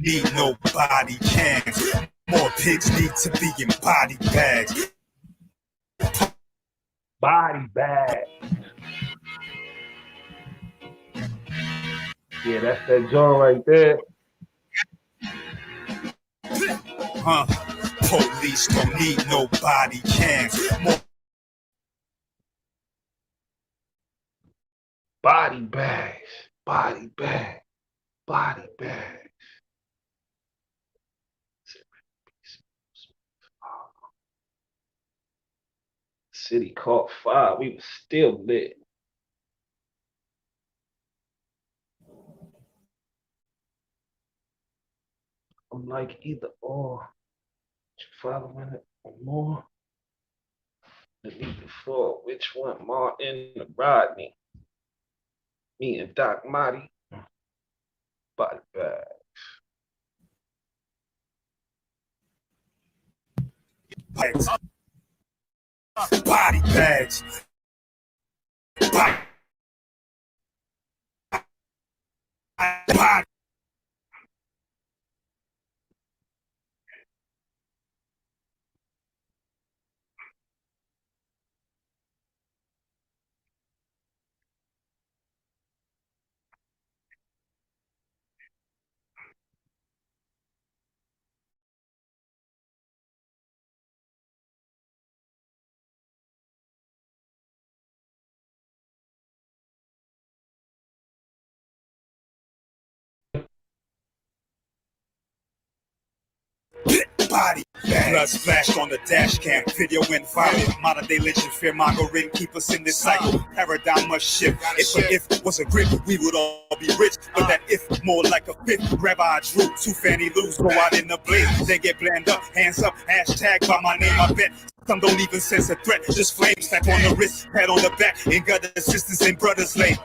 need no body cams. More pigs need to be in body bags. Body bag. Yeah, that's that joint right there. Police don't need no body cams. More body bags. Body bag. Body bags. City caught fire. We was still lit. I'm like either or. Following it or more. The week before, which one? Martin or Rodney? Me and Doc Marty. Body bag. bags. Body bags. Body. Body blood splashed on the dash cam, video went viral. Modern day legend, fear mongering, keep us in this cycle. Paradigm must shift. If an if was a grip, we would all be rich. But that if more like a fifth. Rabbi Drew, two Fanny Loos go out in the blaze. They get bland up, hands up, hashtag by my name, I bet. Some don't even sense a threat, just flames slap on the wrist, pat on the back, and got the assistance in brothers lane.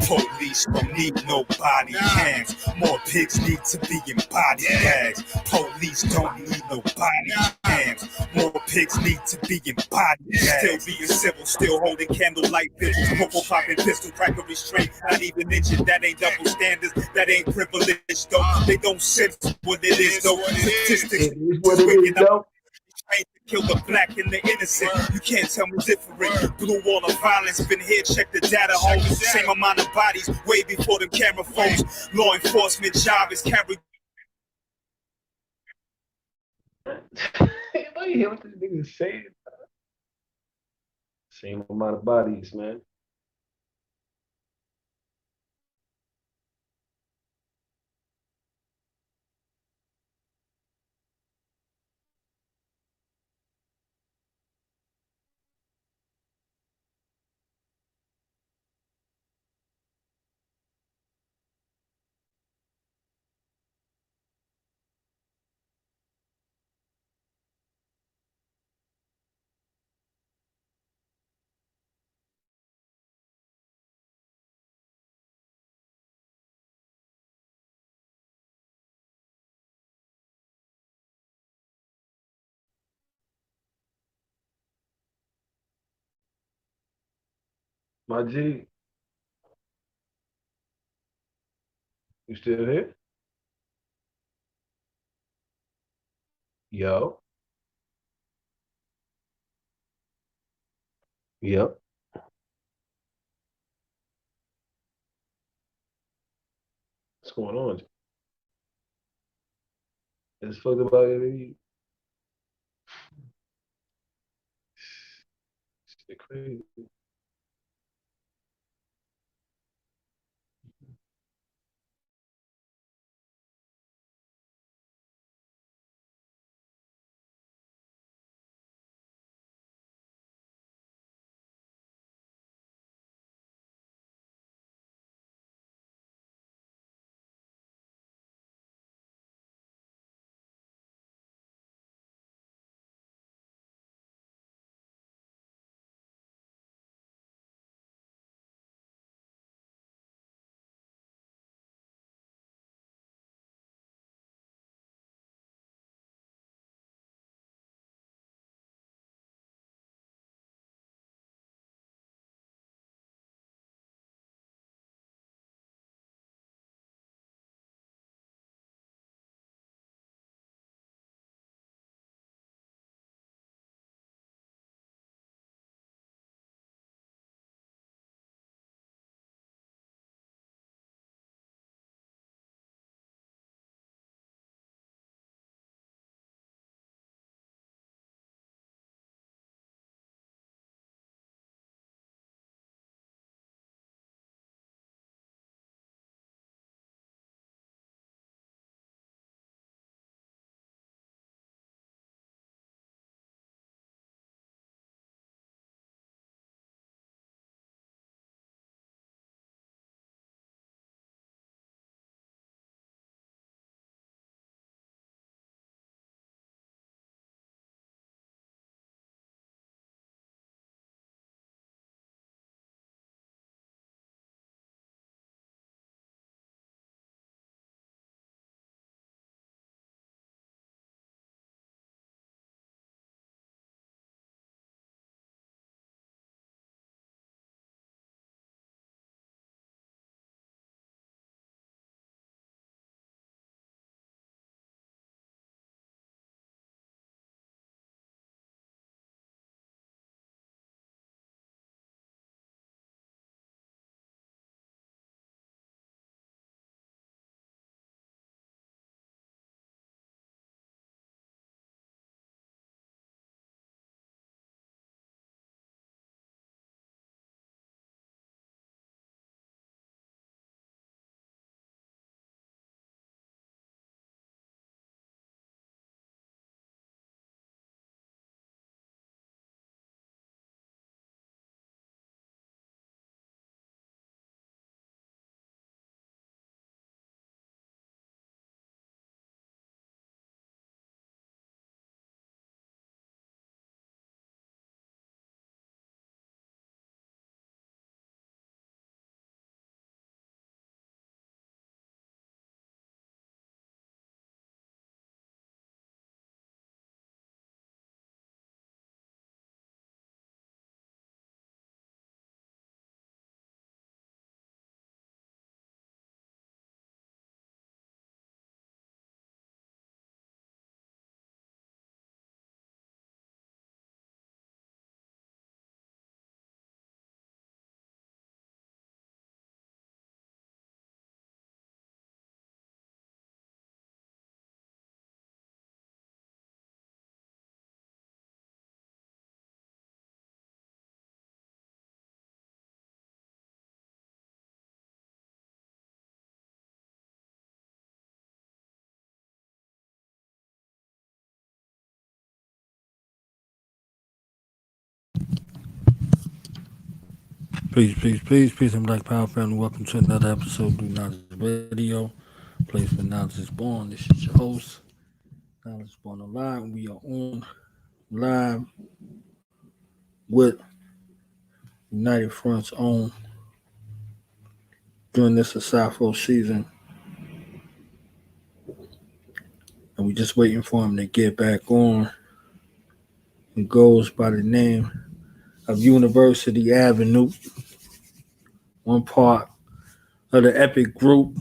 Police don't need no body cams. More pigs need to be in body bags. Police don't need no body cams. More pigs need to be in body bags. Still being civil, still holding candlelight vigils. Popo popping pistol, cracker restraint, not even injured. That ain't double standards, that ain't privilege though. They don't sense what it is though. Statistics, It is what it is though. trying to kill the black and the innocent. You can't tell me different. Blue wall of violence, been here, check the data home. Same amount of bodies, way before them camera phones. Law enforcement job is carried. Anybody hear what this nigga is saying? Same amount of bodies, man. My G, you still here? Yo. Yep. What's going on? It's fucked about it. Shit crazy. Peace, and Black Power family. Welcome to another episode of Knowledge Radio, place where knowledge is born. This is your host, Knowledge is Born Alive. We are on live with United Front's own during this Asafo season, and we just waiting for him to get back on. He goes by the name of UniverCity Avenue, one part of the epic group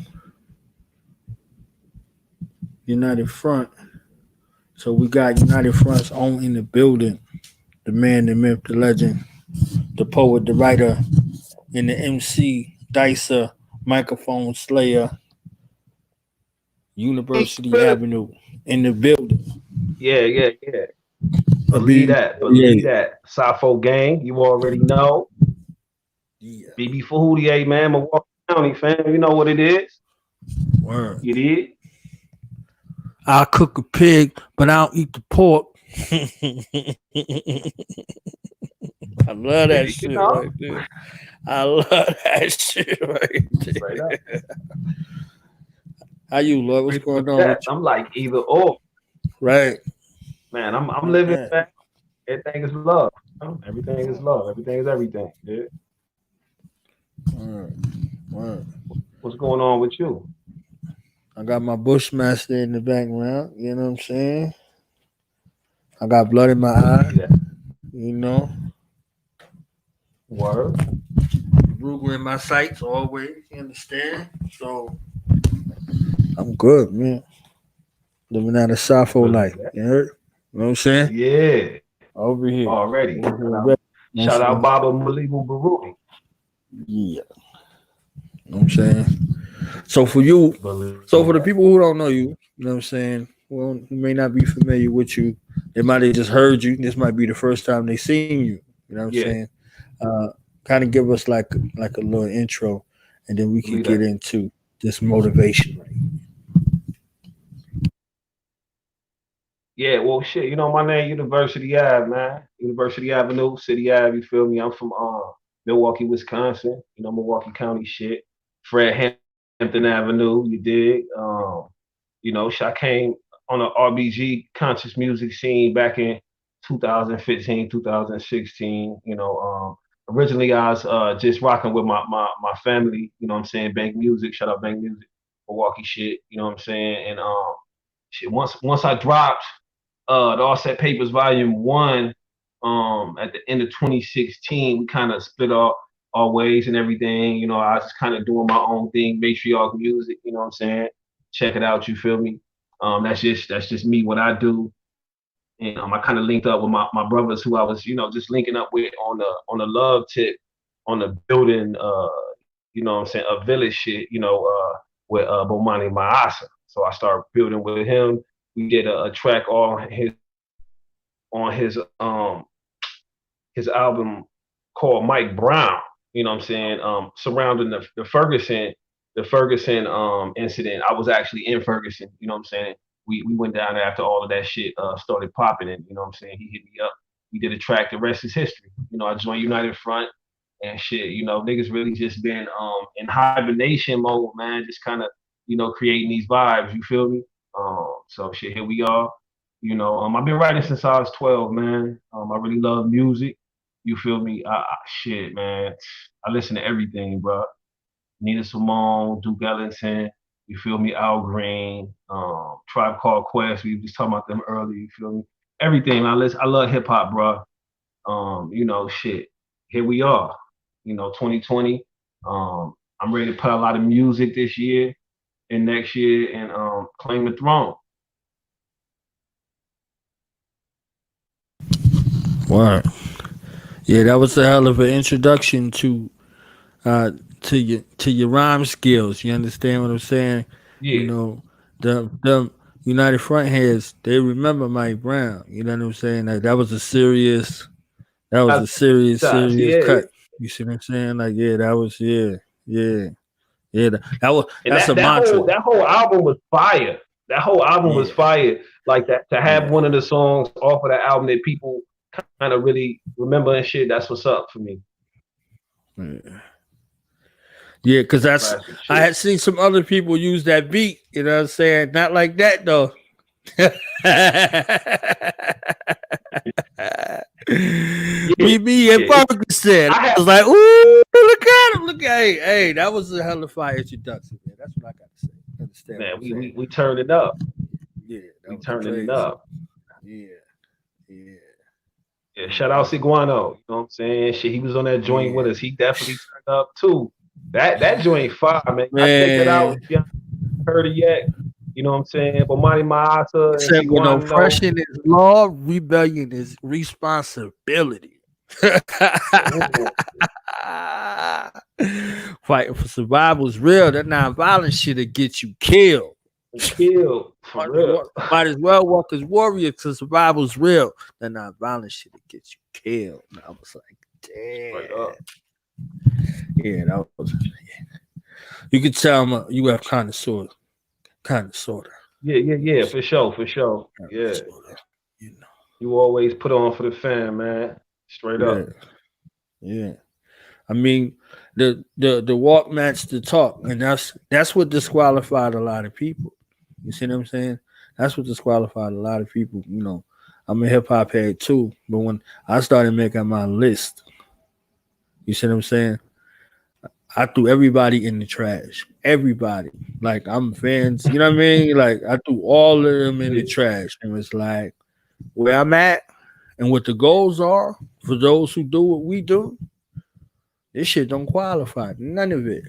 United Front. So we got United Front's own in the building. The man, the myth, the legend, the poet, the writer, and the MC, dicer, microphone slayer, UniverCity Avenue in the building. Yeah. Believe that. Safo gang, you already know. Yeah. BB Fahoudier, man, Milwaukee County, fam. You know what it is. Word. You did? I'll cook a pig, but I don't eat the pork. I love that shit right there. I love that shit right there. How you, Lord? What's going on with you? I'm like either or. Right. Man, I'm living, man. Everything is love. Everything is love. Everything is everything, dude. Word. What's going on with you? I got my Bushmaster in the background. You know what I'm saying? I got blood in my eye. Yeah. You know? Word. Ruger in my sights always. You understand? So I'm good, man. Living out a Safo life. You heard? You know what I'm saying? Yeah. Over here. Already. Shout out Baba Malibu Baruti. Yeah. You know what I'm saying? So for you, for the people who don't know you, you know what I'm saying? Well, who may not be familiar with you, they might have just heard you. This might be the first time they seen you. You know what I'm saying? Kind of give us like a little intro, and then we can get into this motivation. Yeah, well, shit, you know my name, UniverCity Ave, man. UniverCity Avenue, City Ave, you feel me? I'm from Milwaukee, Wisconsin. You know, Milwaukee County shit. Fred Hampton Avenue, you dig? You know, I came on the RBG conscious music scene back in 2015, 2016. You know, originally I was just rocking with my family, you know what I'm saying? Bank Muzik, shout out Bank Muzik, Milwaukee shit, you know what I'm saying? And shit, once I dropped the Offset Papers Volume 1 at the end of 2016, we kind of split our ways and everything. You know, I was just kind of doing my own thing, matriarch music, you know what I'm saying? Check it out, you feel me? That's just me, what I do. And I kind of linked up with my brothers who I was, you know, just linking up with on the love tip, on the building, you know what I'm saying, a village shit, you know, with Bomani Maasa. So I started building with him. We did a track on his album called Mike Brown. You know what I'm saying? Surrounding the Ferguson incident. I was actually in Ferguson. You know what I'm saying? We went down there after all of that shit started popping, and you know what I'm saying? He hit me up. We did a track. The rest is history. You know, I joined United Front and shit. You know, niggas really just been in hibernation mode, man. Just kind of, you know, creating these vibes. You feel me? So shit, here we are. You know, I've been writing since I was 12, man. I really love music. You feel me? Shit, man. I listen to everything, bro. Nina Simone, Duke Ellington. You feel me? Al Green, Tribe Called Quest. We were just talking about them earlier. You feel me? Everything. I love hip hop, bro. You know, shit. Here we are. You know, 2020. I'm ready to put out a lot of music this year and next year and claim the throne. Wow. Yeah, that was a hell of an introduction to your rhyme skills. You understand what I'm saying? Yeah. You know, the United Front heads, they remember Mike Brown. You know what I'm saying? Like that was a serious cut. You see what I'm saying? Like, yeah, that was yeah. That's a mantra. That whole album was fire. That whole album was fire. Like that to have one of the songs off of that album that people kind of really remember and shit. That's what's up for me. Yeah, because Classic I shit. had seen some other people use that beat. You know what I'm saying? Not like that though. Me and Ferguson. I was like, ooh, look at him. Look at hey, that was a hell of a fire introduction, man. That's what I got to say. Understand? Man, we turned it up. Yeah, that we was turning crazy. it up. Yeah. Shout out Seguano. You know what I'm saying? Shit, he was on that joint with us. He definitely turned up too. That joint fire, man. I checked it out. If you haven't heard it yet, you know what I'm saying? But Monty Maasa and Except when Seguano. oppression is law, rebellion is responsibility. Fighting for survival is real. That non-violent shit'll get you killed. For real. Might as well walk as warrior because survival is real. That non-violent shit'll get you killed. And I was like, damn. Yeah, that was. Yeah. You could tell I'm a UF connoisseur. Yeah, for sure. Yeah. You know. You always put on for the fam, man. Straight up. Yeah. I mean, the walk matched the talk, and that's what disqualified a lot of people. You see what I'm saying? That's what disqualified a lot of people. You know, I'm a hip hop head too, but when I started making my list, you see what I'm saying? I threw everybody in the trash. Everybody. Like, I'm fans. You know what I mean? Like, I threw all of them in the trash. And it's like, where I'm at and what the goals are for those who do what we do, this shit don't qualify. None of it.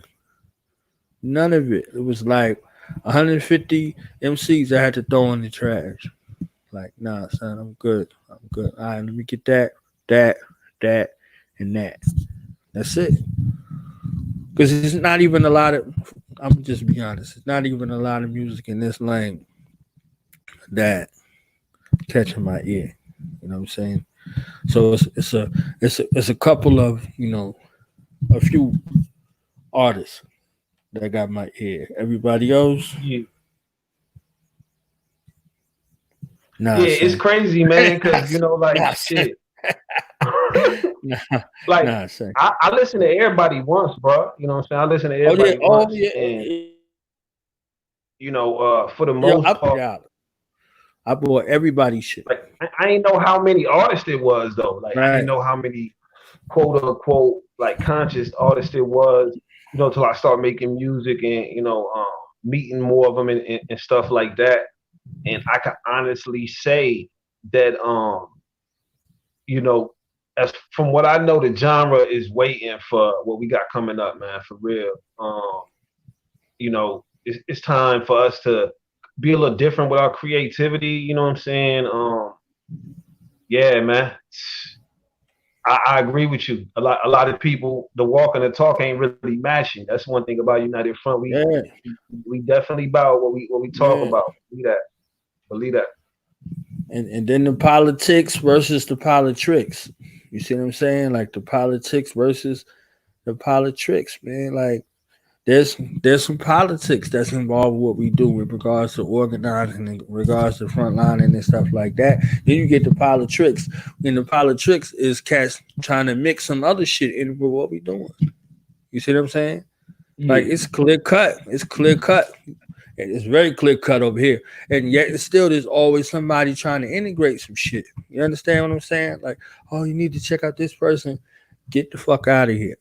It was like 150 MCs I had to throw in the trash. Like, nah, son, I'm good. All right, let me get that, and that. That's it. Because it's not even a lot of, I'm just be honest, it's not even a lot of music in this lane that catching my ear. You know what I'm saying? So it's a couple of, you know, a few artists that got my ear. Everybody else, it's crazy, man. Because you know, like shit. I listen to everybody once, bro. You know what I'm saying? I listen to everybody once. And, you know, for the most part, I bought everybody's shit. Like, I ain't know how many artists it was though. Like I didn't know how many quote unquote like conscious artists it was. You know, till I start making music and you know, meeting more of them and stuff like that. And I can honestly say that, you know, as from what I know, the genre is waiting for what we got coming up, man. For real. You know, it's time for us to be a little different with our creativity. You know what I'm saying? Yeah, man. I agree with you. A lot of people, the walk and the talk ain't really matching. That's one thing about United Front. We definitely about what we talk about. Believe that. And then the politics versus the politics. You see what I'm saying? Like the politics versus the politics, man. Like there's some politics that's involved with what we do with regards to organizing, in regards to frontlining and stuff like that. Then you get the politics, and the politics is cats trying to mix some other shit in with what we doing. You see what I'm saying? Like it's clear cut. It's very clear cut over here. And yet still there's always somebody trying to integrate some shit. You understand what I'm saying? Like, oh, you need to check out this person. Get the fuck out of here.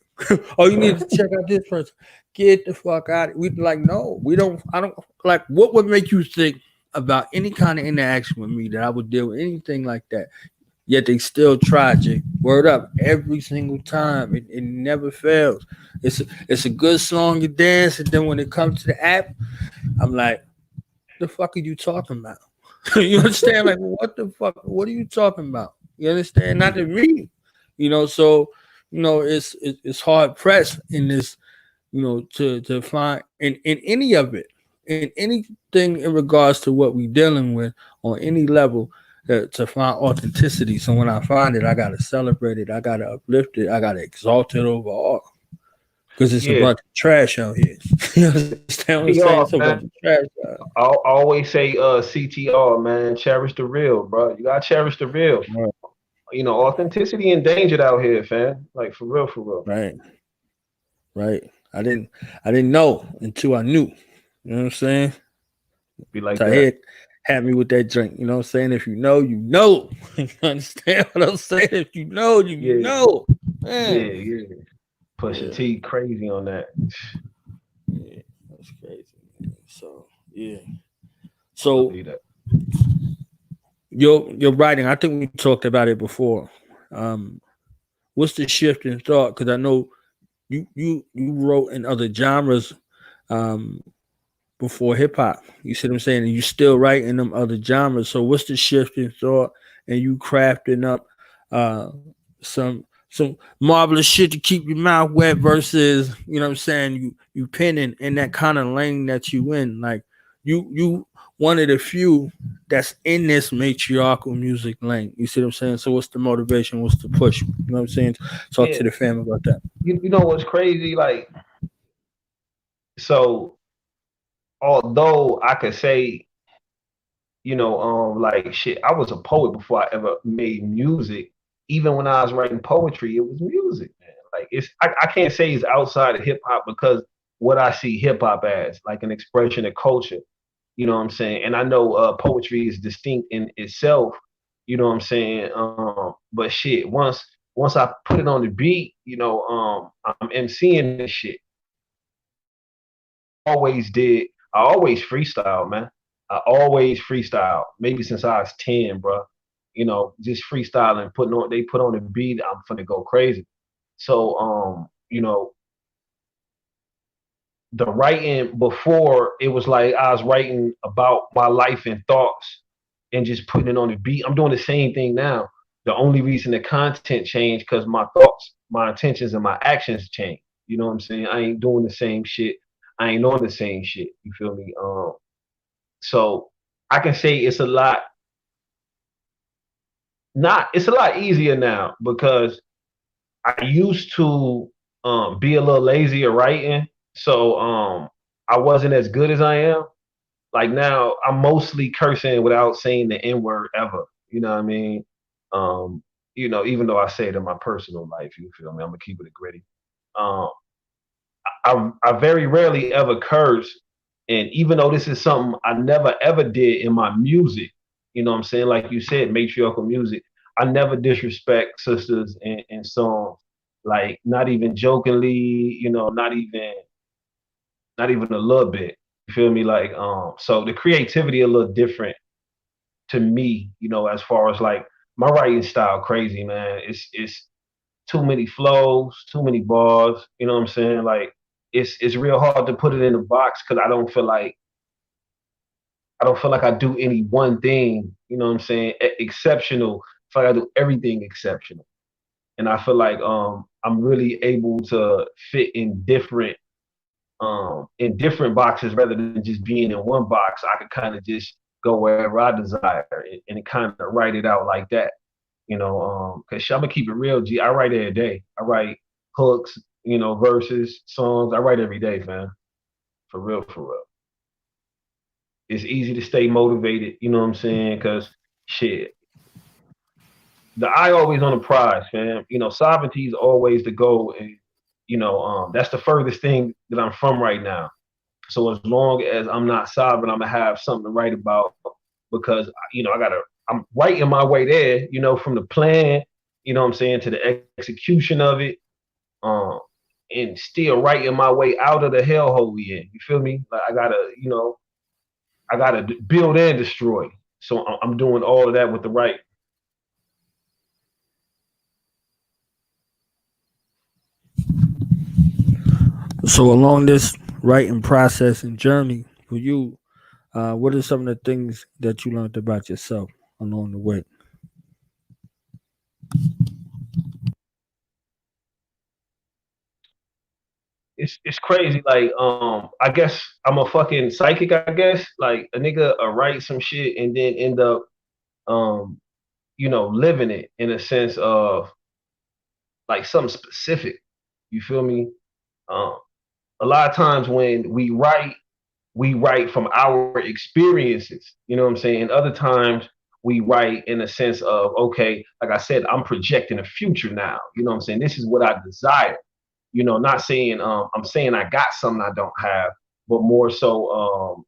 Oh, you need to check out this person. Get the fuck out. We like, no, we don't. I don't like. What would make you think about any kind of interaction with me that I would deal with anything like that? Yet they still try, Jay. Word up, every single time. It never fails. It's a good song, you dance, and then when it comes to the app, I'm like, the fuck are you talking about? You understand? Like, what the fuck? What are you talking about? You understand? Not to me. You know, so you know, it's hard pressed in this, you know, to find in any of it, in anything in regards to what we dealing with on any level to find authenticity. So when I find it, I gotta celebrate it, I gotta uplift it, I gotta exalt it overall. Because it's a bunch of trash out here. You understand what I'm saying? It's a bunch of trash out here. I always say CTR, man, cherish the real, bro. You gotta cherish the real. Right. You know, authenticity endangered out here, fam. Like for real. Right. right? I didn't know until I knew. You know what I'm saying? Be like that. Tahir had me with that drink. You know what I'm saying? If you know, you know. You understand what I'm saying? If you know, you Yeah, know. yeah, Man. yeah. Pusha Yeah. T crazy on that. Yeah. That's crazy. So yeah. I So believe that. your writing, I think we talked about it before. Um, what's the shift in thought? Because I know you wrote in other genres um before hip hop. You see what I'm saying? And you still write in them other genres. So what's the shift in thought and you crafting up uh some marvelous shit to keep your mouth wet versus, you know what I'm saying, you penning in that kind of lane that you in. Like you one of the few that's in this matriarchal music lane. You see what I'm saying? So what's the motivation? What's the push? You know what I'm saying? Talk Yeah. to the fam about that. You know what's crazy? Like, so although I could say, like shit, I was a poet before I ever made music. Even when I was writing poetry, it was music, man. Like I can't say it's outside of hip hop because what I see hip hop as, like an expression of culture. You know what I'm saying? And I know poetry is distinct in itself. You know what I'm saying? But shit, once I put it on the beat, I'm emceeing this shit. Always did. I always freestyle, man. I always freestyle. Maybe since I was 10, bro. Just freestyling, they put on the beat. I'm finna go crazy. So, the writing before it was like I was writing about my life and thoughts and just putting it on the beat. I'm doing the same thing now. The only reason the content changed because my thoughts, my intentions, and my actions changed. You know what I'm saying? I ain't doing the same shit. I ain't on the same shit. You feel me? So I can say it's a lot easier now because I used to be a little lazy at writing. So I wasn't as good as I am. Like now I'm mostly cursing without saying the N word ever. You know what I mean? Um, even though I say it in my personal life, you feel me? I'm gonna keep it gritty. Um, I very rarely ever curse, and even though this is something I never ever did in my music, you know what I'm saying? Like you said, matriarchal music. I never disrespect sisters in songs, like not even jokingly, not even a little bit. You feel me? Like so the creativity a little different to me, as far as like my writing style crazy, man. It's too many flows, too many bars. You know what I'm saying? Like it's real hard to put it in a box because I don't feel like I do any one thing. You know what I'm saying? Exceptional. I feel like I do everything exceptional, and I feel like I'm really able to fit in different boxes rather than just being in one box. I could kind of just go wherever I desire and kind of write it out like that. Because I'm gonna keep it real, G. I write every day. I write hooks, verses, songs. I write every day, fam. For real, for real. It's easy to stay motivated. You know what I'm saying? Because shit, the eye always on the prize, fam. Sovereignty is always the goal, and that's the furthest thing that I'm from right now. So as long as I'm not sovereign, I'm gonna have something to write about because I'm writing my way there, from the plan, what I'm saying, to the execution of it, um, and still writing my way out of the hellhole we in. You feel me? Like I gotta build and destroy. So I'm doing all of that with the right. So along this writing process and journey for you, what are some of the things that you learned about yourself along the way? It's crazy. Like I guess I'm a fucking psychic. I guess like a nigga write some shit and then end up um living it in a sense of like something specific. You feel me? Um, a lot of times when we write from our experiences. You know what I'm saying? And other times we write in a sense of, okay, like I said, I'm projecting a future now. You know what I'm saying? This is what I desire. not saying I'm saying I got something I don't have, but more so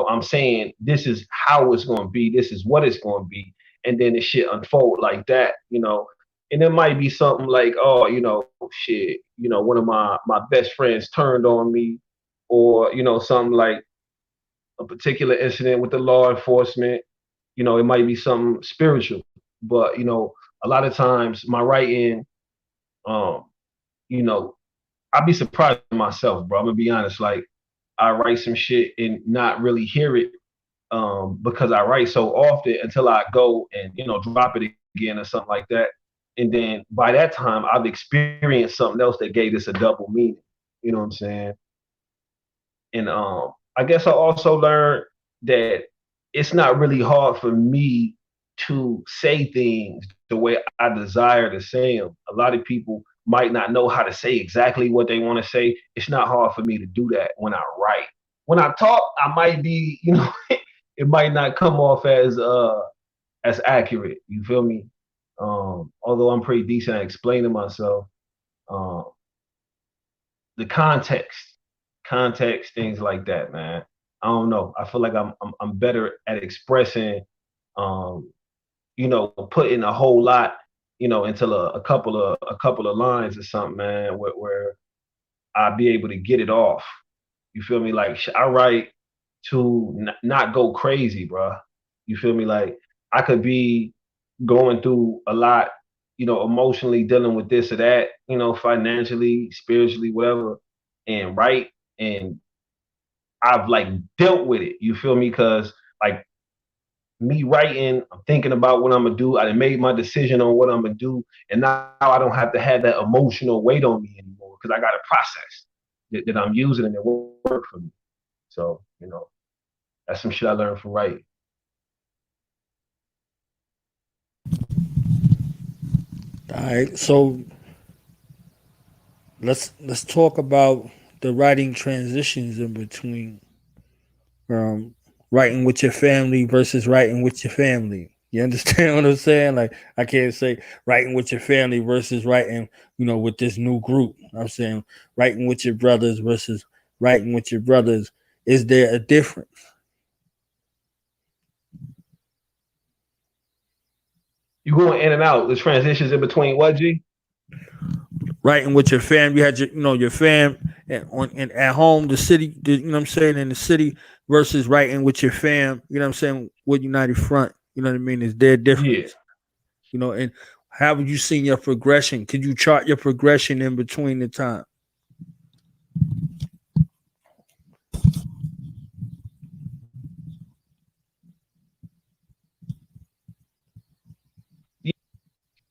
I'm saying this is how it's gonna be, this is what it's gonna be, and then the shit unfold like that. And it might be something like, oh, shit, one of my best friends turned on me, or something like a particular incident with the law enforcement. It might be something spiritual, but a lot of times my writing, um, you know, I'd be surprised with myself, bro. I'm gonna be honest. Like, I write some shit and not really hear it, because I write so often until I go and drop it again or something like that. And then by that time, I've experienced something else that gave this a double meaning. You know what I'm saying? And I guess I also learned that it's not really hard for me to say things the way I desire to say them. A lot of people might not know how to say exactly what they want to say. It's not hard for me to do that when I write. When I talk, I might be, it might not come off as accurate. You feel me? Although I'm pretty decent at explaining myself, um, the context, things like that, man. I don't know. I feel like I'm better at expressing, um, putting a whole lot, into a couple of lines or something, man, where I'll be able to get it off. You feel me? Like, I write to not go crazy, bro. You feel me? Like, I could be going through a lot, emotionally dealing with this or that, financially, spiritually, whatever, and write, and I've like dealt with it. You feel me? Because like me writing, I'm thinking about what I'm gonna do. I done made my decision on what I'm gonna do, and now I don't have to have that emotional weight on me anymore because I got a process that I'm using and it work for me. So that's some shit I learned from writing. All right, so let's talk about the writing transitions in between, um, writing with your family versus writing with your family. You understand what I'm saying? Like, I can't say writing with your family versus writing, with this new group. I'm saying writing with your brothers versus writing with your brothers. Is there a difference? You going in and out. The transitions in between what, G? Writing with your fam, you had your fam and at home, the city, you know what I'm saying, in the city versus writing with your fam, you know what I'm saying, with United Front, you know what I mean? Is there a Yeah. difference? And how have you seen your progression? Could you chart your progression in between the time?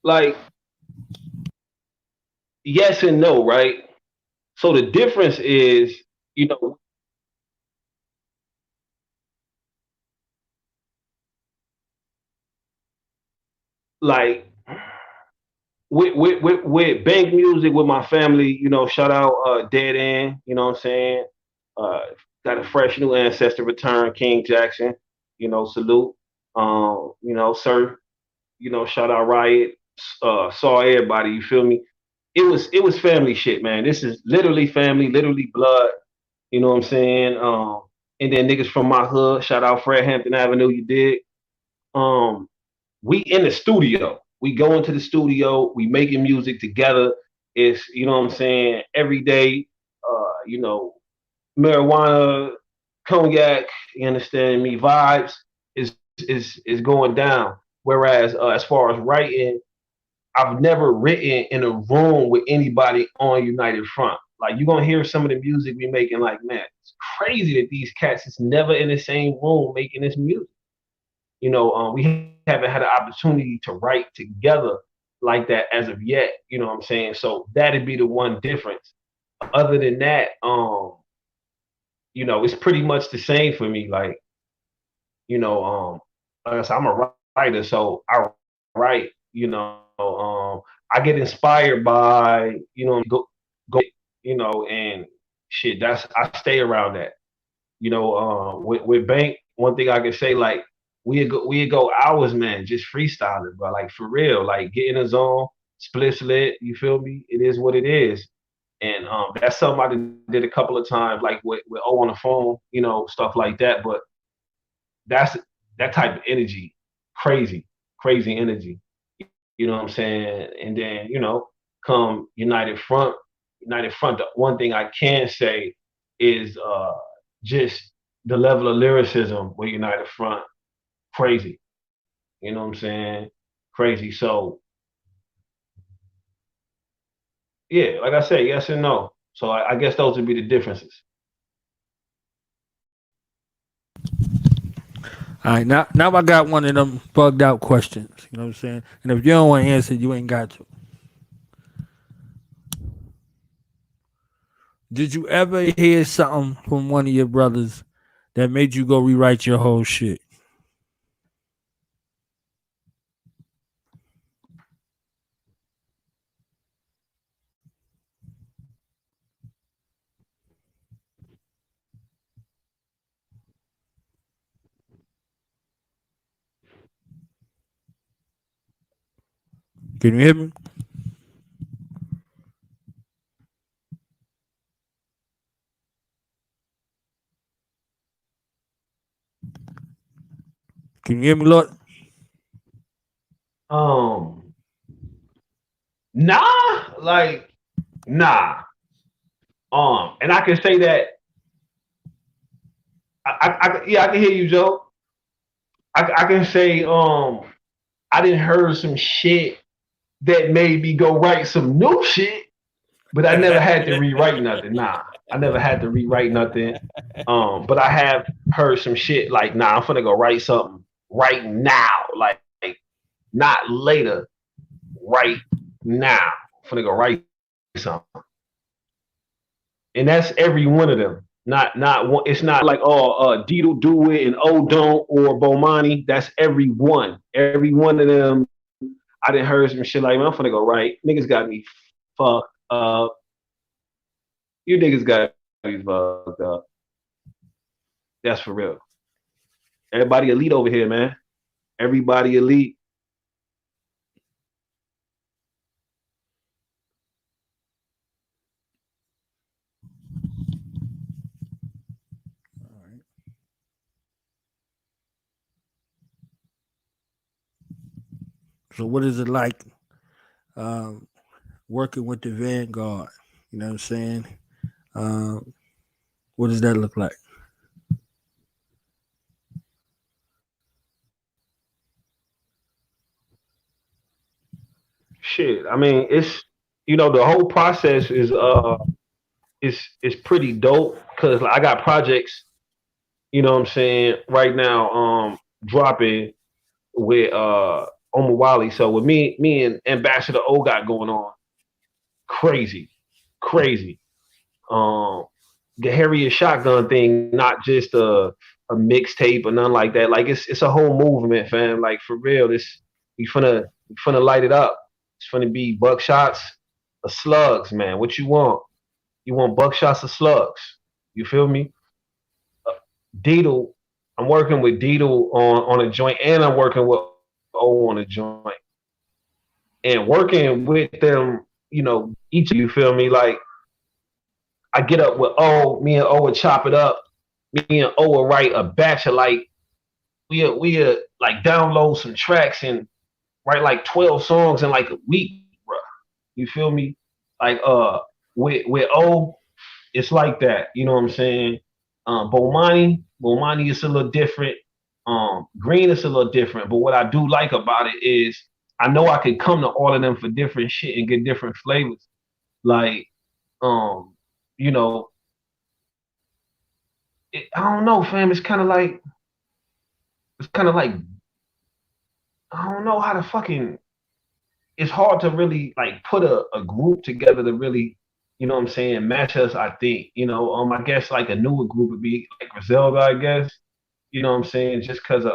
Like, yes and no, right? So the difference is, you know, like with Bank Music, with my family, shout out Dead End, you know what I'm saying? Uh, got a fresh new ancestor return, King Jackson, salute. Sir, shout out Riot, saw everybody, you feel me? It was family shit, man. This is literally family, literally blood, you know what I'm saying? And then niggas from my hood, shout out Fred Hampton Avenue, you did. Um, we in the studio. We go into the studio. We making music together. It's what I'm saying. Every day, marijuana, cognac. You understand me? Vibes is going down. Whereas as far as writing, I've never written in a room with anybody on United Front. Like, you're gonna hear some of the music we making. Like, man, it's crazy that these cats is never in the same room making this music. We haven't had an opportunity to write together like that as of yet. You know what I'm saying? So that'd be the one difference. Other than that, it's pretty much the same for me. Like, you know, like I said, I'm a writer, so I write. I get inspired by, go, and shit. I stay around that. With Bank, one thing I can say, like, we go hours, man, just freestyling, bro. Like, for real, like, get in the zone, split slit. You feel me? It is what it is. And that's something I did a couple of times, like with O on the phone, you know, stuff like that. But that's that type of energy, crazy energy. You know what I'm saying? And then, you know, come United Front, the one thing I can say is just the level of lyricism with United Front, crazy. You know what I'm saying? Crazy. So yeah, like I said, yes and no. So I guess those would be the differences. All right, now I got one of them bugged out questions. You know what I'm saying? And if you don't want to answer, you ain't got to. Did you ever hear something from one of your brothers that made you go rewrite your whole shit? Can you hear me? Can you hear me, Lord? Nah, like nah. And I can say that I can hear you, Joe. I can say I didn't heard some shit that made me go write some new shit, but I never had to rewrite nothing. Nah, I never had to rewrite nothing. But I have heard some shit like, nah, I'm finna go write something right now, like not later, right now. I'm finna go write something, and that's every one of them. Not one. It's not like Deedle do it and O don't or Bomani. That's every one. Every one of them. I didn't heard some shit like, man, I'm finna go right. Niggas got me fucked up. You niggas got me fucked up. That's for real. Everybody elite over here, man. Everybody elite. So what is it like working with the Vanguard? You know what I'm saying? What does that look like? Shit. I mean, it's the whole process is pretty dope because I got projects, you know what I'm saying, right now, dropping with Omawali. So with me and Ambassador O got going on, crazy. The Harrier shotgun thing, not just a mixtape or nothing like that. Like it's a whole movement, fam. Like for real, we finna light it up. It's finna be buckshots or slugs, man. What you want? You want buckshots or slugs? You feel me? Deedle, I'm working with Deedle on a joint, and I'm working with O on a joint, and working with them. Each of you feel me? Like I get up with O, me and O would chop it up. Me and O would write a batch of like we like download some tracks and write like 12 songs in like a week, bro. You feel me? Like with O, it's like that. You know what I'm saying? Bomani is a little different. Green is a little different. But what I do like about it is I know I could come to all of them for different shit and get different flavors. Like, you know, I don't know, fam. It's kind of like I don't know how to fucking. It's hard to really like put a group together to really, you know what I'm saying, match us. I think, I guess like a newer group would be like Griselda, I guess. You know what I'm saying? Just because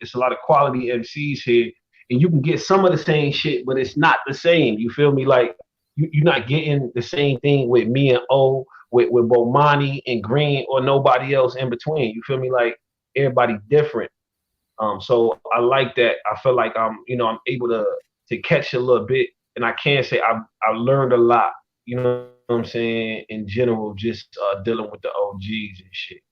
it's a lot of quality MCs here, and you can get some of the same shit, but it's not the same. You feel me? Like you're not getting the same thing with me and O, with Bomani and Green, or nobody else in between. You feel me? Like everybody different. So I like that. I feel like I'm able to catch a little bit, and I can say I learned a lot. You know what I'm saying, in general, just dealing with the OGs and shit.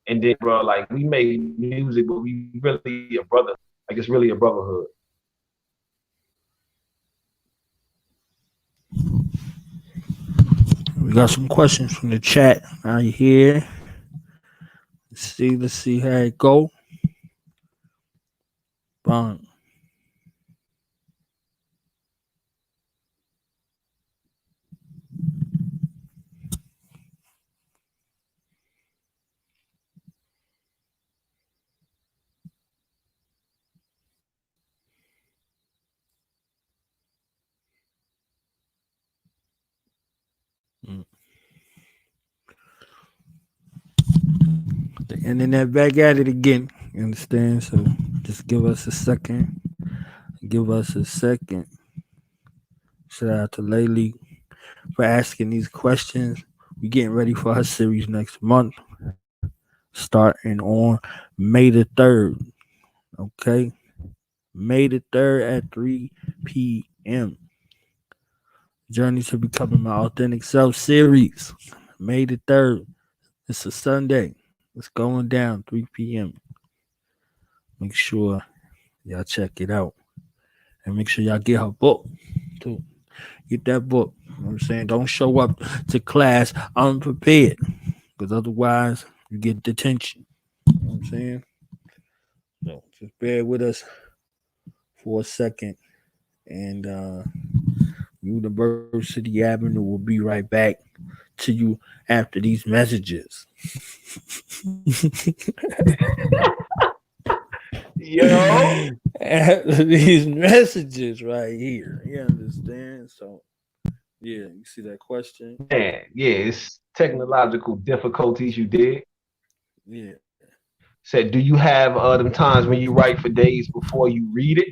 And then, bro, like we made music, but we really a brother. Like it's really a brotherhood. We got some questions from the chat out here. Let's see how it go. Bang. The internet back at it again. You understand? So just give us a second. Give us a second. Shout out to Laylee for asking these questions. We getting ready for her series next month, starting on May the 3rd. Okay. May the 3rd at 3 p.m. Journey to Becoming My Authentic Self series. May the 3rd. It's a Sunday. It's going down 3 p.m. Make sure y'all check it out. And make sure y'all get her book too. Get that book. You know what I'm saying? Don't show up to class unprepared. Because otherwise you get detention. You know what I'm saying? So just bear with us for a second. And UniverCity Avenue will be right back to you after these messages. Yo, After these messages right here. You understand? So yeah, you see that question? man, yeah, it's technological difficulties. You did. Yeah. Said, do you have them times when you write for days before you read it?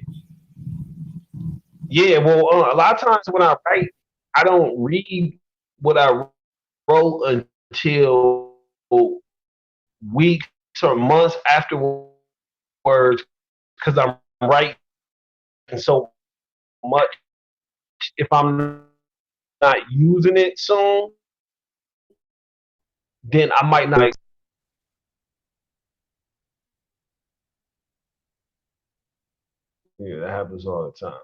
Yeah, well, a lot of times when I write, I don't read what I wrote until weeks or months afterwards because I'm writing so much. If I'm not using it soon, then I might not. Yeah, that happens all the time.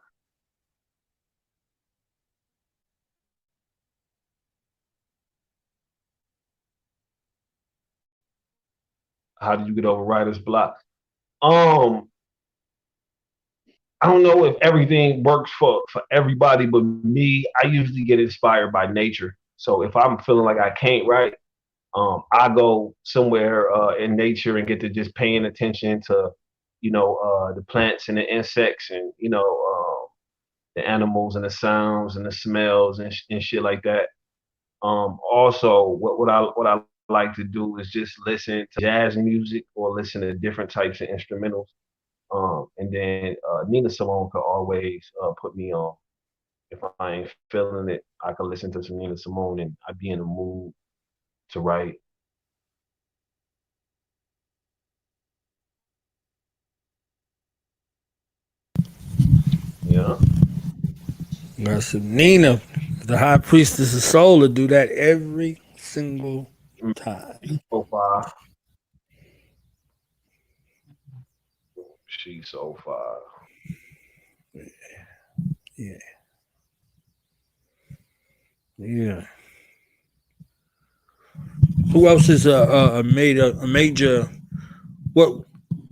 How did you get over writer's block? Um, I don't know if everything works for everybody, but me, I usually get inspired by nature. So if I'm feeling like I can't write, I go somewhere in nature and get to just paying attention to, the plants and the insects and the animals and the sounds and the smells and shit like that. Also, what I like to do is just listen to jazz music or listen to different types of instrumentals. And then Nina Simone could always put me on. If I ain't feeling it, I could listen to some Nina Simone and I'd be in the mood to write. Yeah. That's Nina, the high priestess of soul, to do that every single time. So far, she's so far. Yeah. Yeah. Who else is a major? What?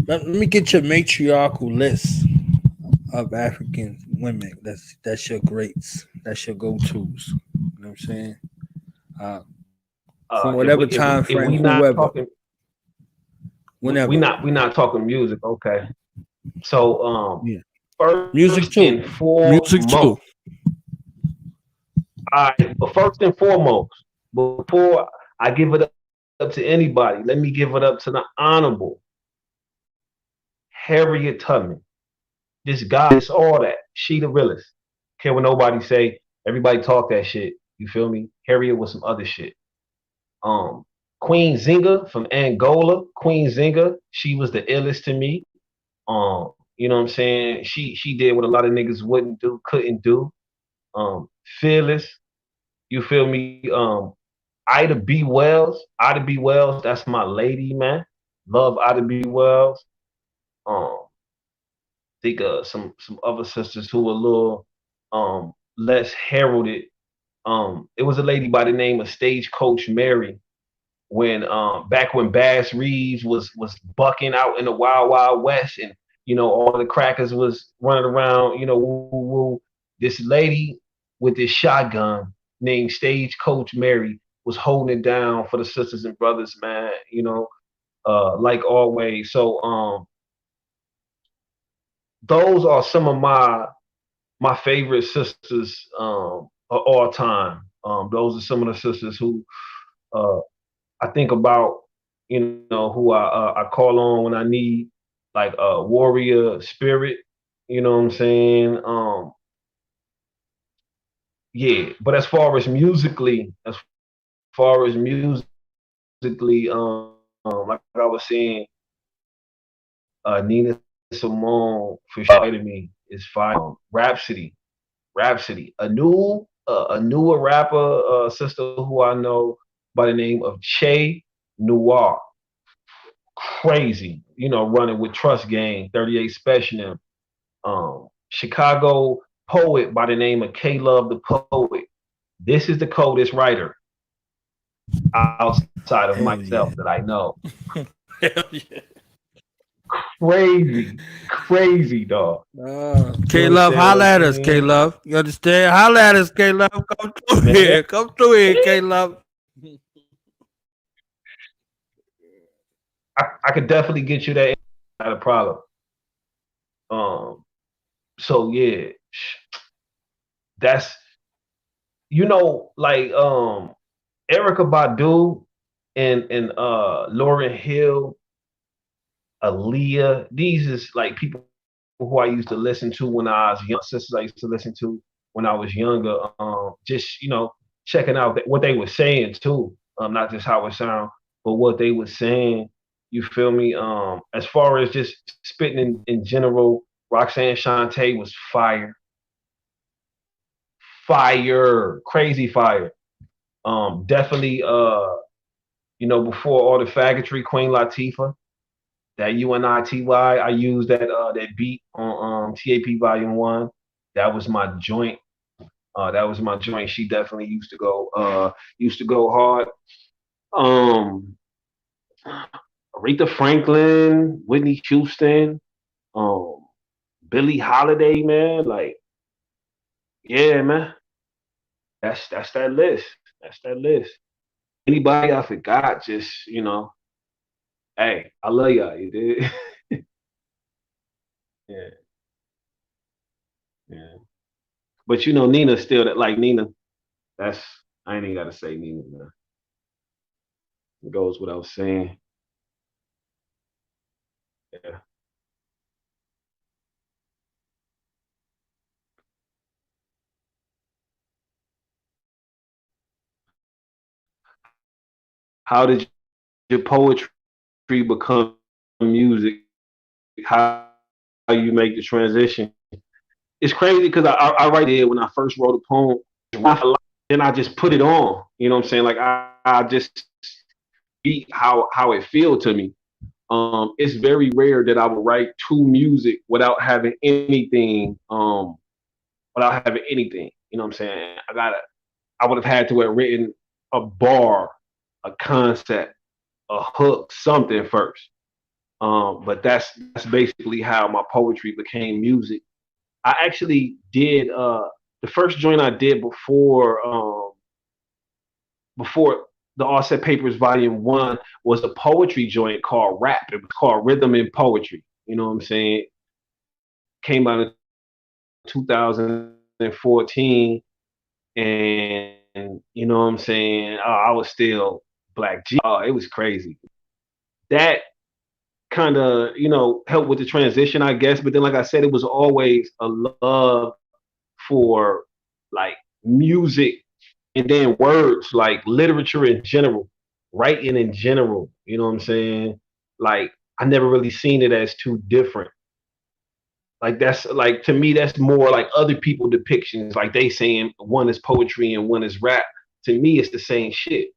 Let me get your matriarchal list of African women. That's your greats. That's your go tos. You know what I'm saying? Uh, from If whatever we if we time if frame, we not whoever, talking we whenever. not talking music, okay. So Yeah. Music first too. and Music too. foremost, all right, but first and foremost, before I give it up to anybody, let me give it up to the honorable Harriet Tubman. This goddess, all that. She the realest. Care what nobody say. Everybody talk that shit. You feel me? Harriet was some other shit. Um, Queen Zinga from Angola. Queen Zinga, she was the illest to me. You know what I'm saying? She did what a lot of niggas wouldn't do, couldn't do. Fearless. You feel me? Ida B. Wells. Ida B. Wells, that's my lady, man. Love Ida B. Wells. Think some other sisters who were a little less heralded. It was a lady by the name of Stagecoach Mary when back when Bass Reeves was bucking out in the Wild Wild West, and all the crackers was running around, woo, woo, woo. This lady with this shotgun named Stagecoach Mary was holding it down for the sisters and brothers, man, like always. So those are some of my favorite sisters of all time. Those are some of the sisters who uh, I think about, who I call on when I need like a warrior spirit. You know what I'm saying? Yeah. But as far as musically, like I was saying, Nina Simone for sure to me is fine. Rhapsody, a newer rapper, sister who I know by the name of Che Noir. Crazy, running with Trust Gang, 38 Special. Chicago poet by the name of K Love the Poet. This is the coldest writer outside of Hell myself yeah. that I know. Hell yeah. Crazy, dog. K Love, What I'm holla at us, K saying? Love. You understand? Holla at us, K Love. Come through Man, here. Come through here, K Love. I could definitely get you that. Not a problem. Um, so yeah, that's like Erica Badu and Lauryn Hill, Aaliyah. These is like people who I used to listen to when I was young. Sisters I used to listen to when I was younger. Just checking out what they were saying too. Not just how it sound, but what they were saying. You feel me? As far as just spitting in general, Roxanne Shante was crazy fire. Definitely. Before all the faggotry, Queen Latifah, that UNITY. I used that beat on TAP Volume 1. That was my joint. She definitely used to go hard. Aretha Franklin, Whitney Houston, um, Billie Holiday, man. Like, yeah, man. That's that list. That's that list. Anybody I forgot, just hey, I love y'all. You did. Yeah, yeah. But Nina still that like Nina. That's I ain't even gotta say Nina, man. It goes without saying. Yeah. How did your poetry become music? How you make the transition? It's crazy because I write it when I first wrote a poem. Then I just put it on. You know what I'm saying? Like I just beat how it feel to me. It's very rare that I would write to music without having anything. You know what I'm saying? I would have had to have written a bar, a concept, a hook, something first. But that's basically how my poetry became music. I actually did the first joint I did before the Offset Papers Volume 1 was a poetry joint called Rap. It was called Rhythm and Poetry. You know what I'm saying? Came out in 2014, and you know what I'm saying? I was still Black G. It was crazy. That kind of, helped with the transition, I guess. But then, like I said, it was always a love for like music and then words, like literature in general, writing in general. You know what I'm saying? Like I never really seen it as too different. Like that's like to me, that's more like other people depictions. Like they saying one is poetry and one is rap. to me, it's the same shit.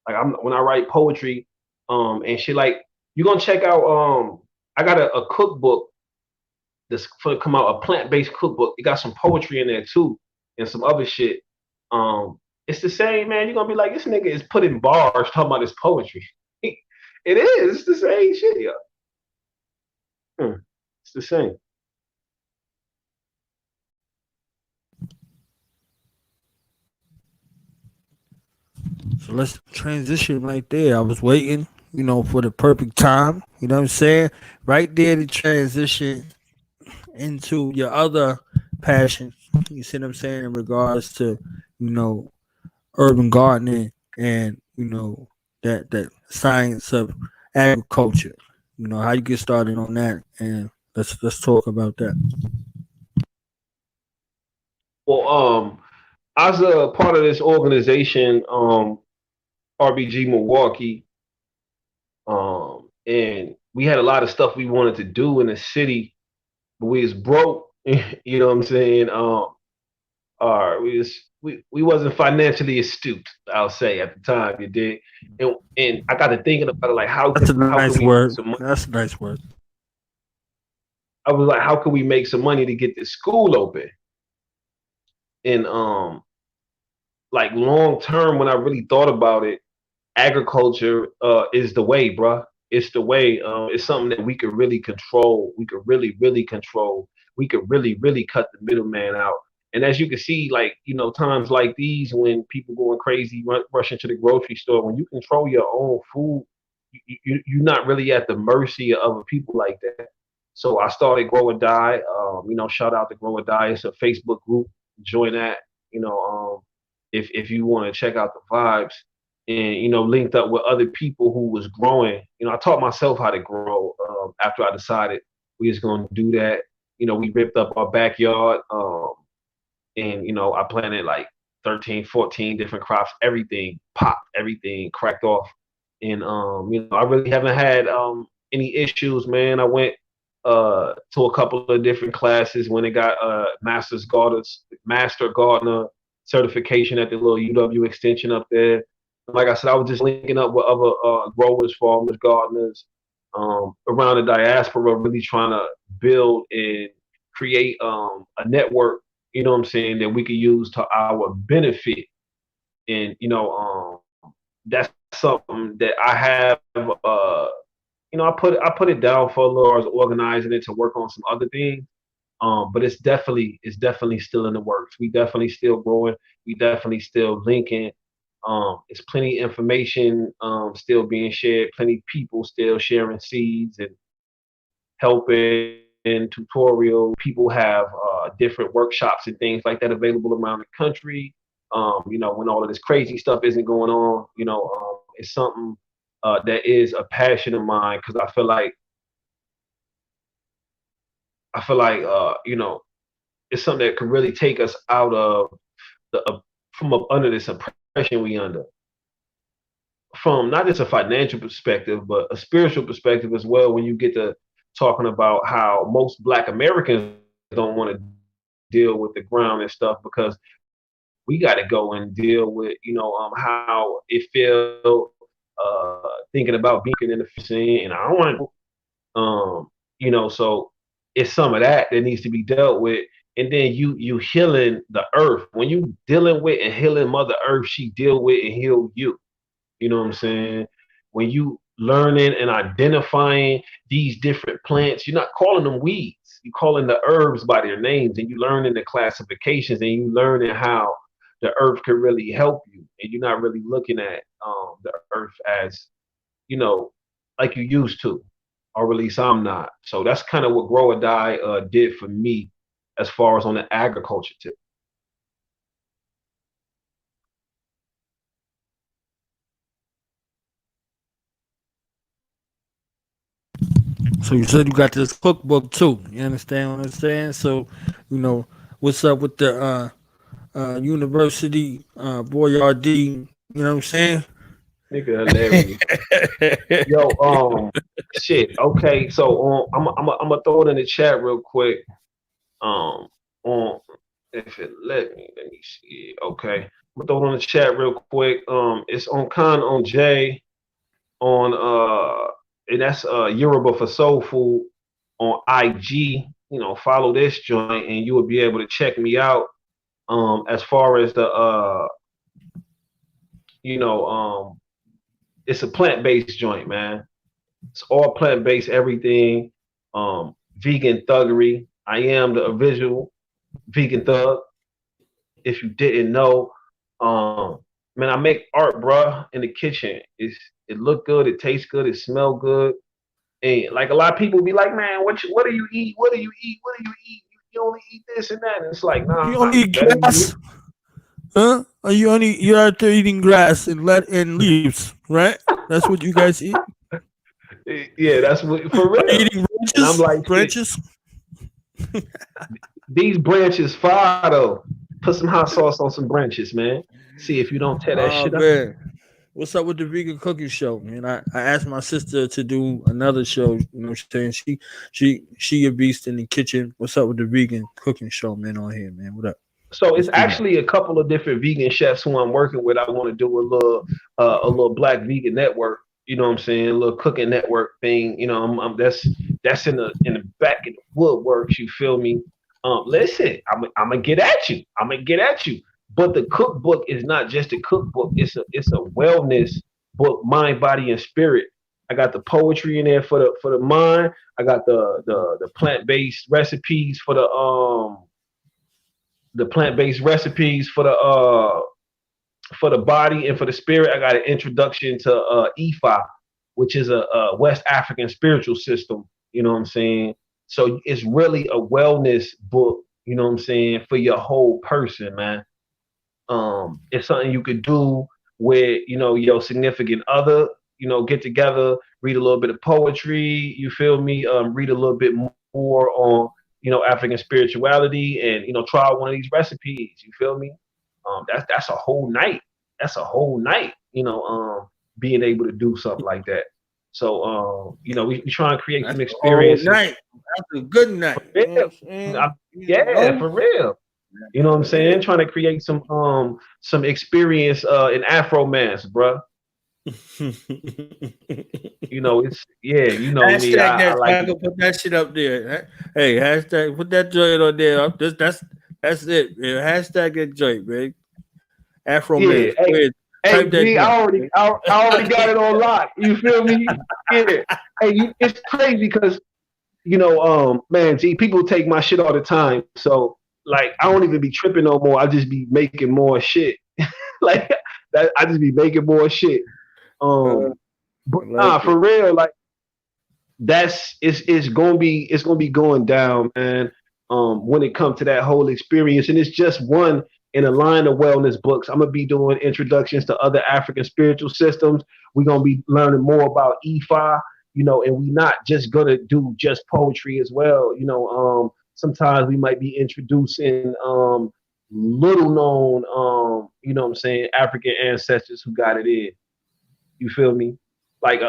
Like when I write poetry, and shit, like you're gonna check out, I got a cookbook that's gonna come out, a plant-based cookbook. It got some poetry in there too, and some other shit. It's the same, man. You're gonna be like, this nigga is putting bars talking about his poetry. It is. It's the same shit, yeah. It's the same. So let's transition right there. I was waiting, for the perfect time. You know what I'm saying? Right there to transition into your other passion. You see what I'm saying in regards to, urban gardening and that science of agriculture. How you get started on that, and let's talk about that. Well, as a part of this organization, RBG Milwaukee, and we had a lot of stuff we wanted to do in the city, but we was broke. You know what I'm saying? We wasn't financially astute, I'll say, at the time. You did, and I got to thinking about it, like That's a nice word. That's a nice word. I was like, how can we make some money to get this school open? And like long term, when I really thought about it, agriculture is the way, bruh. It's the way. It's something that we could really control. We could really, really control. We could really, really cut the middleman out. And as you can see, like, times like these when people going crazy, rushing to the grocery store, when you control your own food, you're not really at the mercy of other people like that. So I started Grow or Die. Shout out to Grow or Die. It's a Facebook group. Join that. If you want to check out the vibes, and linked up with other people who was growing. I taught myself how to grow after I decided we was going to do that. We ripped up our backyard, and I planted like 13, 14 different crops. Everything popped, everything cracked off, and I really haven't had any issues, man. I went to a couple of different classes when it got master gardener certification at the little UW extension up there. Like I said, I was just linking up with other growers, farmers, gardeners around the diaspora, really trying to build and create a network, that we could use to our benefit. And, that's something that I have, I put it down for a little. I was organizing it to work on some other things. But it's definitely still in the works. We definitely still growing. We definitely still linking. It's plenty of information still being shared, plenty of people still sharing seeds and helping in tutorial. People have different workshops and things like that available around the country. When all of this crazy stuff isn't going on, it's something that is a passion of mine, because I feel like it's something that could really take us out of from up under this oppression we under, from not just a financial perspective, but a spiritual perspective as well. When you get to talking about how most Black Americans don't want to deal with the ground and stuff, because we got to go and deal with, how it feels thinking about being in the scene, and I don't want to, so it's some of that needs to be dealt with. And then you healing the earth. When you dealing with and healing Mother Earth, she deal with and heal you. You know what I'm saying? When you learning and identifying these different plants, you're not calling them weeds. You're calling the herbs by their names, and you learning the classifications, and you learning how the earth can really help you. And you're not really looking at the earth as, like you used to, or at least I'm not. So that's kind of what Grow or Die did for me, as far as on the agriculture tip. So you said you got this cookbook too. You understand what I'm saying? So, what's up with the University Boyardee? You know what I'm saying? Nigga hilarious. Yo, shit. Okay, so I'm gonna throw it in the chat real quick. On If it let me see. Okay, I'm gonna throw it on the chat real quick. It's on Khan on J on and that's Yoruba for Soul Food on IG. You know, follow this joint, and you will be able to check me out. As far as the you know, it's a plant-based joint, man. It's all plant-based, everything. Vegan thuggery. I am the original vegan thug. If you didn't know, man, I make art, bruh, in the kitchen. It look good, it tastes good, it smell good. And like a lot of people be like, man, what do you eat? What do you eat? What do you eat? You only eat this and that. And it's like, nah, You only eat grass, huh? Are you're out there eating grass and leaves, right? That's what you guys eat. Yeah, that's what for real. Eating branches. And I'm like, branches. These branches fire though. Put some hot sauce on some branches, man. See if you don't tear that shit man. up. What's up with the vegan cooking show, man? I asked my sister to do another show. You know what I'm saying? She a beast in the kitchen. What's up with the vegan cooking show, man, on here, man? What up? So it's actually a couple of different vegan chefs who I'm working with. I want to do a little black vegan network. You know what I'm saying? A little cooking network thing. You know, that's in the back of the woodworks. You feel me? Listen, I'm gonna get at you. I'm gonna get at you. But the cookbook is not just a cookbook. It's a wellness book, mind, body, and spirit. I got the poetry in there for the mind. I got the plant-based recipes for the plant-based recipes for the body and for the spirit. I got an introduction to Ifa, which is a West African spiritual system. You know what I'm saying? So it's really a wellness book. You know what I'm saying, for your whole person, man. It's something you could do with, you know, your significant other, you know, get together, read a little bit of poetry, you feel me? Read a little bit more on, you know, African spirituality and, you know, try one of these recipes, you feel me? That's a whole night. That's a whole night, you know, being able to do something like that. So, you know, we try and create some experience. Night. That's a good night. You know yeah, for real. You know what I'm saying? Trying to create some experience in Afro-mance, bruh. You know, it's you know hashtag me. I like to put that shit up there. Hey, hashtag put that joint on there. That's it, man. Hashtag that joint, man. Afro-Man. Hey, G, I already got it on lock. You feel me? Yeah. Hey, it's crazy because, you know, man, G, people take my shit all the time. So, like, I don't even be tripping no more. I just be making more shit. Like, that, I just be making more shit. But nah, for real, like, it's gonna be going down, man. When it comes to that whole experience, and it's just one in a line of wellness books. I'm gonna be doing introductions to other African spiritual systems. We're gonna be learning more about Ifa, you know, and we're not just gonna do just poetry as well. You know, sometimes we might be introducing little known, you know what I'm saying, African ancestors who got it in. You feel me? Like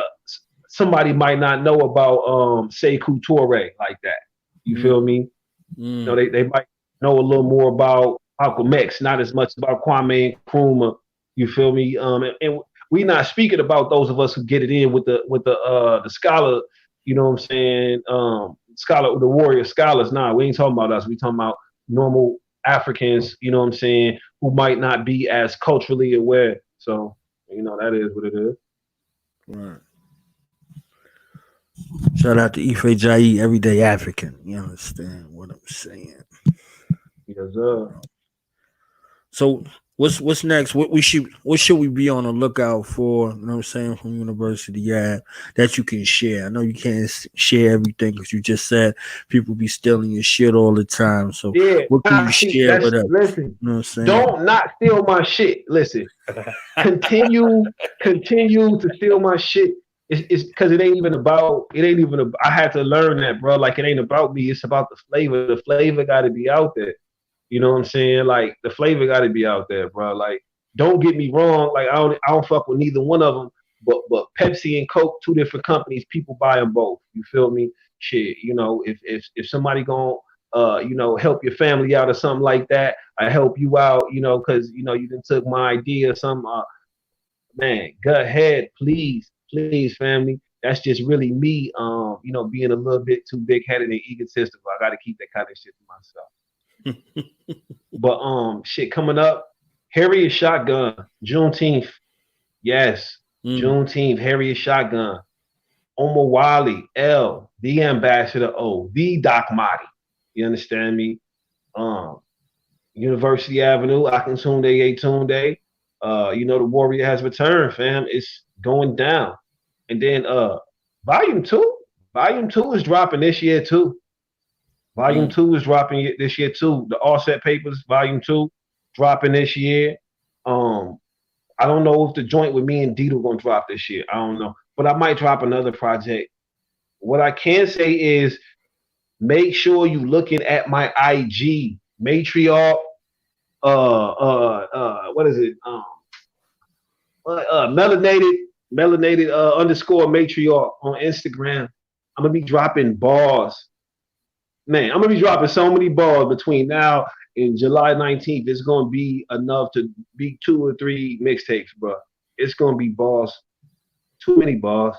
somebody might not know about Sekou Touré like that. You feel me? You know, they might know a little more about Malcolm X, not as much about Kwame Nkrumah. You feel me? And we not speaking about those of us who get it in with the scholar. You know what I'm saying? Scholar, the warrior scholars. Nah, we ain't talking about us. We talking about normal Africans. You know what I'm saying? Who might not be as culturally aware. So you know that is what it is. Right. Shout out to Ife Jai, everyday African. You understand what I'm saying? Yes, sir. So what's next? What should we be on the lookout for? You know what I'm saying, from UniverCity Ave that you can share? I know you can't share everything because you just said people be stealing your shit all the time. So what can you share with us? Listen, you know what I'm saying? Don't not steal my shit. Listen, continue to steal my shit. It's because it ain't even about. I had to learn that, bro. Like, it ain't about me. It's about the flavor. The flavor got to be out there. You know what I'm saying? Like, the flavor got to be out there, bro. Like, don't get me wrong. Like, I don't fuck with neither one of them. But Pepsi and Coke, two different companies. People buy them both. You feel me? Shit. You know, if somebody gonna help your family out or something like that. I help you out, because you done took my idea or something. Man, go ahead, please, family. That's just really me, being a little bit too big headed and egotistical. I got to keep that kind of shit to myself. But shit coming up, Harriet Shotgun, Juneteenth. Yes, Juneteenth, Harriet Shotgun. Omar Wally, L, the Ambassador O, the Doc Motti. You understand me? UniverCity Avenue, Akintunde Yetunde. The Warrior has returned, fam. It's going down. And then Volume 2. Volume 2 is dropping this year too. Volume 2 is dropping this year too. The Offset Papers, Volume 2, dropping this year. I don't know if the joint with me and Dito gonna drop this year. I don't know. But I might drop another project. What I can say is make sure you looking at my IG, Matriarch, what is it? Melanated underscore Matriarch on Instagram. I'm gonna be dropping bars. Man, I'm gonna be dropping so many bars between now and July 19th. It's gonna be enough to be 2 or 3 mixtapes, bro. It's gonna be bars. Too many bars.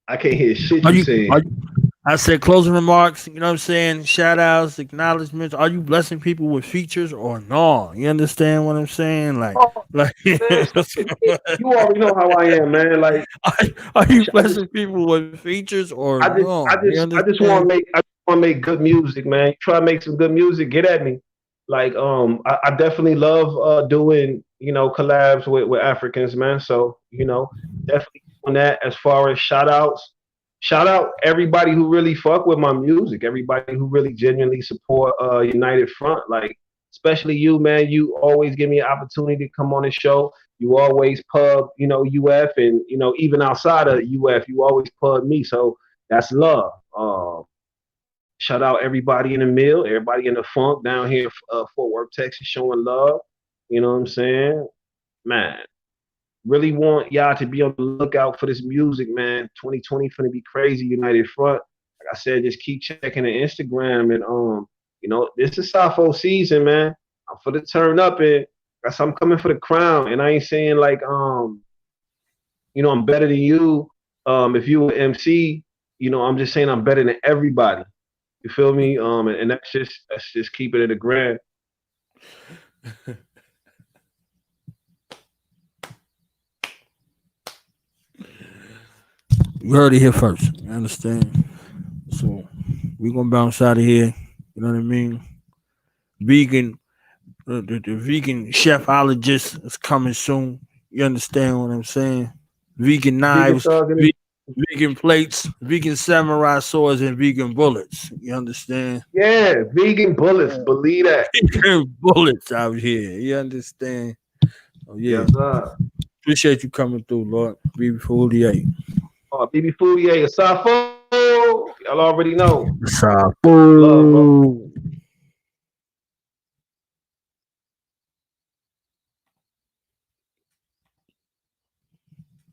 I can't hear shit you saying. I said closing remarks, you know what I'm saying? Shout outs, acknowledgments. Are you blessing people with features or no? You understand what I'm saying? Man, you already know how I am, man. Like, are you blessing people with features or no? I just want to make good music, man. Try to make some good music. Get at me. Like, I definitely love doing, collabs with Africans, man. So, definitely doing that. As far as shout out everybody who really fuck with my music, everybody who really genuinely support United Front. Like, especially you, man. You always give me an opportunity to come on the show. You always pub, UF, and even outside of UF, you always pub me. So that's love. Shout out everybody in the mill, everybody in the funk down here, Fort Worth, Texas, showing love. You know what I'm saying, man? Really want y'all to be on the lookout for this music, man. 2020 finna be crazy, United Front. Like I said, just keep checking the Instagram and this is Safo season, man. I'm for the turn up and I'm coming for the crown. And I ain't saying like I'm better than you. If you an MC, I'm just saying I'm better than everybody. You feel me? And that's just keep it at a grand. You heard it here first. You understand? So we're gonna bounce out of here. You know what I mean? Vegan, the vegan chefologist is coming soon. You understand what I'm saying? Vegan knives, vegan plates, vegan samurai swords, and vegan bullets. You understand? Yeah, vegan bullets. Believe that. Vegan bullets out here. You understand? Oh yeah. Yes, appreciate you coming through, Lord. BB48. BB48, Safo. Y'all already know. Safo. Love, bro.